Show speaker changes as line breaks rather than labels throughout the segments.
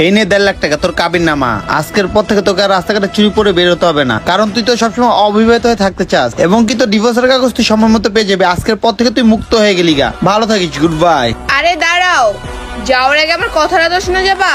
এই নিয়ে 1.5 লাখ টাকা তোর কাবিন নামা। আজকের পর থেকে তোকে আর রাস্তাঘাটে চুরি করে বেরোতে হবে না, কারণ তুই তো সবসময় অবিবাহিত হয়ে থাকতে চাস, এবং কি তোর ডিভোর্সের কাগজ তুই সময় মতো পেয়ে যাবে। আজকের পর থেকে তুই মুক্ত হয়ে গেলি গা। ভালো থাকিস, গুড বাই।
আরে দাঁড়াও, যাওয়ার আগে আমার কথাটা তো শুনে যাবা।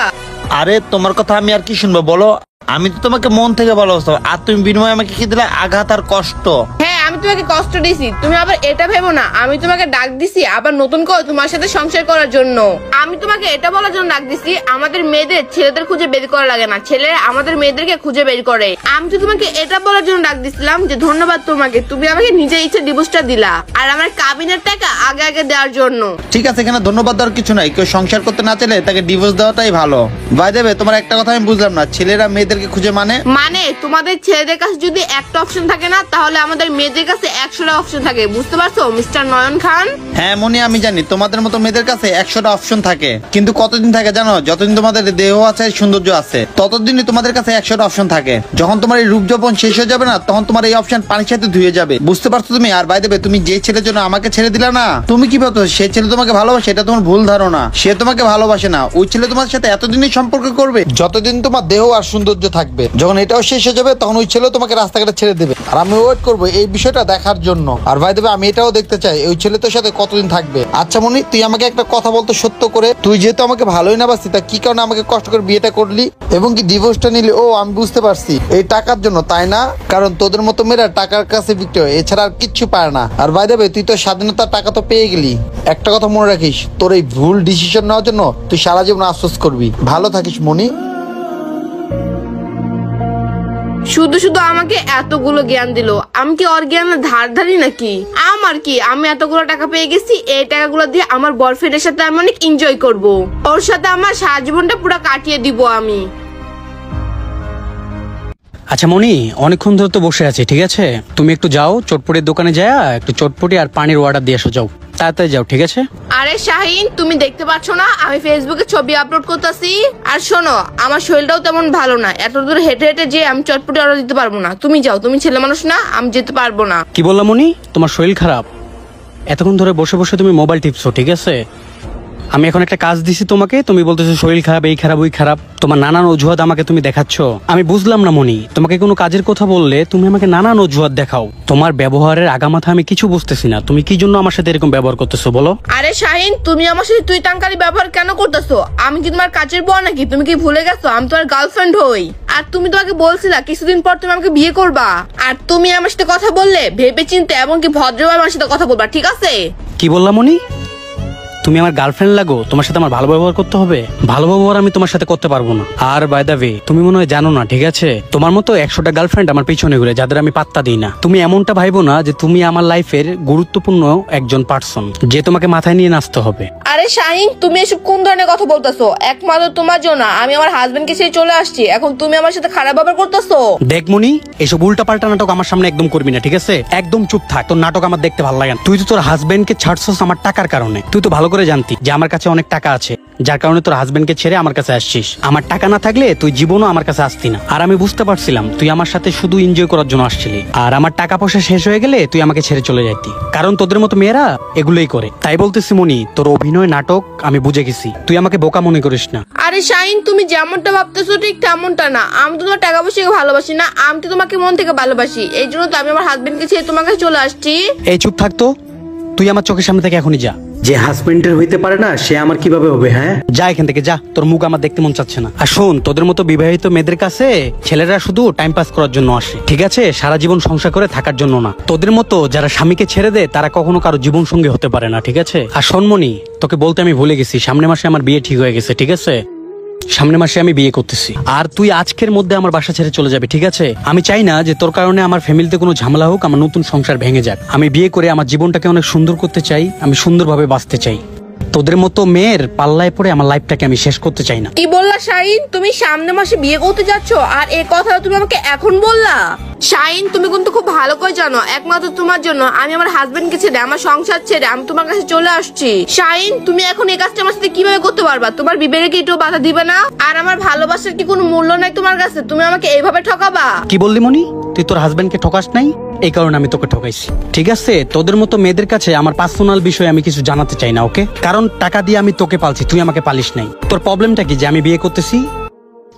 আরে তোমার কথা আমি আর কি শুনবো বলো? আমি তো তোমাকে মন থেকে ভালোবাসতাম, আর তুমি বিনিময়ে আমাকে কি দিলে? আঘাত আর কষ্ট।
হ্যাঁ, আমি তোমাকে কষ্ট দিছি, তুমি আবার এটা ভেবো না আমি তোমাকে ডাক দিছি আবার নতুন করে তোমার সাথে সংসার করার জন্য। আমি তোমাকে এটা বলার জন্য ডাক দিছি, আমাদের মেয়েদের ছেলেদের খুঁজে বের করা লাগে না, ছেলেরা আমাদের মেয়েদেরকে খুঁজে বের করে। আমি তো তোমাকে এটা বলার জন্য ডাক দিছিলাম যে ধন্যবাদ তোমাকে, তুমি আমাকে নিজের ইচ্ছা ডিভোর্সটা দিলা, আর আমার কাবিনের টাকা আগে আগে দেওয়ার জন্য।
ঠিক আছে, এখানে ধন্যবাদ দেওয়ার কিছু নাই। কেউ সংসার করতে না চাইলে তাকে ডিভোর্স দেওয়াটাই ভালো। ভাই দেবে, তোমার একটা কথা আমি বুঝলাম না, ছেলেরা মেয়েদেরকে খুঁজে মানে
তোমাদের ছেলেদের কাছে যদি একটা অপশন থাকে না, তাহলে আমাদের মেয়েদের কাছে 100টা অপশন থাকে, বুঝতে পারছো মিস্টার নয়ন খান?
হ্যাঁ মনি, আমি জানি তোমাদের মতো মেয়েদের কাছে 100টা অপশন থাকে, কিন্তু কতদিন থাকে জানো? যতদিন তোমাদের দেহ আছে, সৌন্দর্য আছে, ততদিনই তোমাদের কাছে 100টা অপশন থাকে। যখন তোমার এই রূপ যৌবন শেষ হয়ে যাবে না, তখন তোমার এই অপশন পানির সাথে ধুয়ে যাবে, বুঝতে পারছো তুমি? আর ভাই দেবে, তুমি যে ছেলের জন্য আমাকে ছেড়ে দিলা না, তুমি কি ভাবছো সেই ছেলে তোমাকে ভালোবাসে? এটা তোমার ভুল ধারণা। সে তোমাকে ভালোবাসে না, ওই ছেলে তোমার সাথে এতদিনই সম্পর্ক করবে যতদিন তোমার দেহ আর সৌন্দর্য থাকবে। যখন এটাও শেষ হয়ে যাবে, তখন ওই ছেলে তোমাকে রাস্তাঘাটে ছেড়ে দেবে, আর আমি ওয়েট করবো এই বিষয়টা দেখার জন্য। আর ভাই দেবে, আমি এটাও দেখতে চাই ওই ছেলে তোর সাথে কতদিন থাকবে। আচ্ছা মনি, তুই আমাকে একটা কথা বলতো সত্য করে, তুই যেহেতু আমাকে ভালোই না বাসতি, তা কি কারণে আমাকে কষ্ট করে বিয়েটা করলি এবং কি ডিভোর্সটা নিলি? ও আমি বুঝতে পারছি, এই টাকার জন্য, তাই না? কারণ তোদের মতো মেয়েরা টাকার কাছে বিক্রি হয়, এছাড়া আর কিচ্ছু পায় না। আর ভাই দেবে, তুই তো স্বাধীনতার টাকা তো পেয়ে গেলি। একটা কথা মনে রাখিস, তোর এই ভুল ডিসিশন নেওয়ার জন্য তুই সারা জীবন আফসোস করবি। ভালো থাকিস মনি।
শুধু শুধু আমাকে এতগুলো জ্ঞান দিল, আমি কি ওর জ্ঞানের ধার ধারি নাকি? আমার কি, আমি এতগুলো টাকা পেয়ে গেছি, এই টাকাগুলো দিয়ে আমার বয়ফ্রেন্ডের সাথে আমি অনেক এনজয় করব, ওর সাথে আমার সারা জীবনটা পুরো কাটিয়ে দিব আমি।
আচ্ছা মনি, অনেকক্ষণ ধরে তো বসে আছি, ঠিক আছে? তুমি একটু যাও চটপটির দোকানে যায় একটু চটপটি আর পানির অর্ডার দিয়ে এসো, যাও তাড়াতাড়ি যাও, ঠিক আছে?
আরে শাহিন, তুমি দেখতে পাচ্ছ না আমি ফেসবুকে ছবি আপলোড করতেছি? আর শোনো, আমার শরীরটাও তেমন ভালো না, এত দূর হেঁটে হেঁটে যে আমি চটপটি অর্ডার দিতে পারবো না। তুমি যাও, তুমি ছেলে মানুষ না, আমি যেতে পারবো না।
কি বললাম মনি? তোমার শরীর খারাপ? এতক্ষণ ধরে বসে বসে তুমি মোবাইল টিপছো, ঠিক আছে? আমি এখন একটা কাজ দিছি তোমাকে, তুমি বলতেছো শরীর খারাপ, এই খারাপ ওই খারাপ, তোমার নানান অজুহাত আমাকে তুমি দেখাচ্ছ। আমি বুঝলাম না মনি, তোমাকে কোনো কাজের কথা বললে তুমি আমাকে নানান অজুহাত দেখাও। তোমার ব্যবহারের আগামাথা আমি কিছু বুঝতেছি না, তুমি কি জন্য আমার সাথে এরকম ব্যবহার করতেছো বলো?
আরে শাহিন, তুমি আমার সাথে তুই টাঙ্কারি ব্যবহার কেন করতেছো? আমি কি তোমার কাজের বউ নাকি? তুমি কি ভুলে গেছো আমি তোমার গার্লফ্রেন্ড হই? আর তুমি তোমাকে বলছিলা কিছুদিন পর তুমি আমাকে বিয়ে করবা, আর তুমি আমার সাথে কথা বললে ভেবে চিন্তে এবং কি ভদ্রভাবে আমার সাথে কথা বলবা, ঠিক আছে?
কি বললাম মনি? তুমি আমার গার্লফ্রেন্ড লাগো, তোমার সাথে আমার ভালো ব্যবহার করতে হবে? ভালো ব্যবহার আমি তোমার সাথে করতে পারবো না। আর বাই দ্য ওয়ে, তুমি মনে হয় জানো না, ঠিক আছে? তোমার মতো 100টা গার্লফ্রেন্ড আমার পিছনে ঘুরে, যাদের আমি পাত্তা দিই না। তুমি এমনটা ভাইবো না যে তুমি আমার লাইফের গুরুত্বপূর্ণ একজন পার্সন, যে তোমাকে মাথায় নিয়ে নাচতে হবে।
আরে শাহিন, তুমি এসব কোন ধরনের কথা বলতেছো? একমাত্র তোমার জন্য আমি আমার হাজবেন্ডকে ছেড়ে চলে আসছি, এখন তুমি আমার সাথে খারাপ ব্যবহার করতেছো?
দেখ মনি, এসব উল্টা পাল্টা নাটক আমার সামনে একদম করবি না, ঠিক আছে? একদম চুপ থাক, তোর নাটক আমার দেখতে ভালো লাগে না। তুই তো তোর হাজবেন্ডকে ছাড়ছস আমার টাকার কারণে। তুই তো ভালো করে জানতি যে আমার কাছে অনেক টাকা আছে, যার কারণে তোর হাজবেন্ডকে ছেড়ে আমার কাছে আসছিস। আমার টাকা না থাকলে তুই জীবনও আমার কাছে আসতি না। আর আমি বুঝতে পারছিলাম তুই আমার সাথে শুধু এনজয় করার জন্য আসছিলি, আর আমার টাকা পয়সা শেষ হয়ে গেলে তুই আমাকে ছেড়ে চলে যাইতি, কারণ তোদের মতো মেয়েরা এগুলোই করে। তাই বলতেছি মনি, তোর অভিনয় নাটক আমি বুঝে গেছি, তুই আমাকে বোকা মনে করিস না।
আরে শাহিন, তুমি যেমনটা ভাবতেছো ঠিক তেমনটা না। আমি তো তোমার টাকা পয়সাকে ভালোবাসি না, আমি তো তোমাকে মন থেকে ভালোবাসি, এই জন্য তো আমি আমার হাজবেন্ডকে ছেড়ে তোমার কাছে চলে আসছি।
এই চুপ থাকতো, তুই আমার চোখের সামনে থেকে এখনই যা।
যে হাজবেন্ডের হইতে পারে না সে আমার কিভাবে হবে? হ্যাঁ,
যা এখান থেকে যা, তোর মুখ আমার দেখতে মন চাচ্ছে না। আর শোন, তোদের মতো বিবাহিত মেয়েদের কাছে ছেলেরা শুধু টাইম পাস করার জন্য আসে, ঠিক আছে? সারা জীবন সংসার করে থাকার জন্য না। তোদের মতো যারা স্বামীকে ছেড়ে দেয় তারা কখনো কারো জীবন সঙ্গী হতে পারে না, ঠিক আছে? আর শোন মনি, তোকে বলতে আমি ভুলে গেছি, সামনের মাসে আমার বিয়ে ঠিক হয়ে গেছে, ঠিক আছে? সামনের মাসে আমি বিয়ে করতেছি, আর তুই আজকের মধ্যে আমার বাসা ছেড়ে চলে যাবে, ঠিক আছে? আমি চাই না যে তোর কারণে আমার ফ্যামিলিতে কোনো ঝামেলা হোক, আমার নতুন সংসার ভেঙে যাক। আমি বিয়ে করে আমার জীবনটাকে অনেক সুন্দর করতে চাই, আমি সুন্দরভাবে বাঁচতে চাই। তোদের মতো মেয়ের পাল্লায় পড়ে আমার লাইফটাকে আমি শেষ করতে চাই না।
কি বললা শাহিন? তুমি সামনের মাসে বিয়ে করতে যাচ্ছ, আর এই কথাটা তুমি আমাকে এখন বললা? শাহিন, তুমি কিন্তু খুব ভালো করে জানো একমাত্র তোমার জন্য আমি আমার হাজবেন্ডকে ছেড়ে, আমার সংসার ছেড়ে আমি তোমার কাছে চলে আসছি। শাহিন, তুমি এখন এই কাজটা আমার সাথে কিভাবে করতে পারবা? তোমার বিবেকে একটু বাধা দিবে না? আর আমার ভালোবাসার কি কোনো মূল্য নাই তোমার কাছে? তুমি আমাকে এইভাবে ঠকাবা?
কি বললি মনি? তুই তোর হাজবেন্ডকে ঠকাস নাই, এই কারণে আমি তোকে ঠকাইছি। ঠিক আছে, তোদের মতো মেয়েদের কাছে আমার পার্সোনাল বিষয়ে আমি কিছু জানাতে চাই না, ওকে? কারণ টাকা দিয়ে আমি তোকে পালছি, তুই আমাকে পালিস নাই। তোর প্রবলেমটা কি যে আমি বিয়ে করতেছি?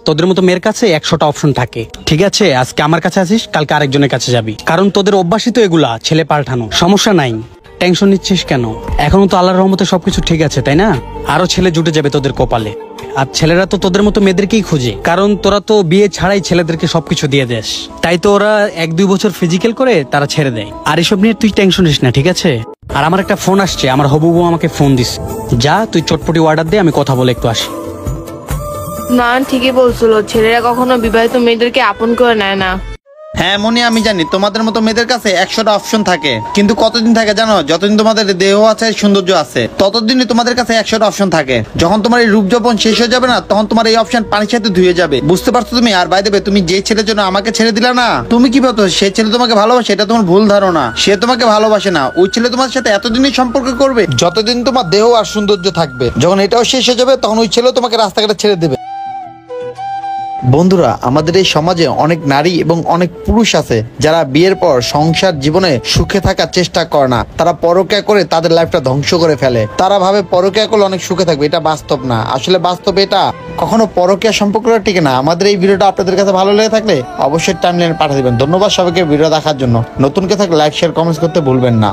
তোদের মতো মেয়ের কাছে 100টা অপশন থাকে। ঠিক আছে, আজকে আমার কাছে আসিস, কালকে আরেকজনের কাছে যাবি, কারণ তোদের অভ্যাসই তো এগুলা, ছেলে পাল্টানো। সমস্যা নাই, টেনশন নিচ্ছিস কেন? এখনো তো আল্লাহর রহমতে সবকিছু ঠিক আছে, তাই না? আরো ছেলে জুটে যাবে তোদের কপালে। আর ছেলেরা তো তোদের মতো মেয়েদেরকেই খুঁজে, কারণ তোরা তো বিয়ে ছাড়াই ছেলেদেরকে সবকিছু দিয়ে দেস। তাই তো ওরা 1-2 বছর ফিজিক্যাল করে তারা ছেড়ে দেয়। আর এসব নিয়ে তুই টেনশন নিস না, ঠিক আছে? আর আমার একটা ফোন আসছে, আমার হবু বউ আমাকে ফোন দিস। যা, তুই চটপটি অর্ডার দে, আমি কথা বলে একটু আসি।
না, ঠিকই বলছিল, ছেলেরা কখনো বিবাহিত মেয়েদেরকে আপন করে নেয় না।
হ্যাঁ মনি, আমি জানি তোমাদের মতো মেয়েদের কাছে 100টা অপশন থাকে, কিন্তু কতদিন থাকে জানো? যতদিন তোমাদের দেহ আছে, সৌন্দর্য আছে, ততদিনই তোমাদের কাছে 100টা অপশন থাকে। যখন তোমার এই রূপ যৌবন শেষ হয়ে যাবে না, তখন তোমার এই অপশন পানির সাথে ধুয়ে যাবে। বুঝতে পারছো তুমি? আর বাই দেবে, তুমি যে ছেলের জন্য আমাকে ছেড়ে দিলা না, তুমি কি ভাবছো সেই ছেলে তোমাকে ভালোবাসে? এটা তোমার ভুল ধারণা। সে তোমাকে ভালোবাসে না, ওই ছেলে তোমার সাথে এতদিনই সম্পর্ক করবে যতদিন তোমার দেহ আর সৌন্দর্য থাকবে। যখন এটাও শেষ হয়ে যাবে, তখন ওই ছেলে তোমাকে রাস্তাঘাটে ছেড়ে দেবে। বন্ধুরা, আমাদের এই সমাজে অনেক নারী এবং অনেক পুরুষ আছে যারা বিয়ের পর সংসার জীবনে সুখে থাকার চেষ্টা করে না, তারা পরকীয়া করে তাদের লাইফটা ধ্বংস করে ফেলে। তারা ভাবে পরকীয়া করলে অনেক সুখে থাকবে, এটা বাস্তব না। আসলে বাস্তব এটা কখনো পরকীয়া সম্পর্কটা ঠিক না। আমাদের এই ভিডিওটা আপনাদের কাছে ভালো লেগে থাকলে অবশ্যই টাইমলাইনে পাঠিয়ে দিবেন। ধন্যবাদ সবাইকে ভিডিও দেখার জন্য। নতুন কেউ থাকলে লাইক, শেয়ার, কমেন্টস করতে ভুলবেন না।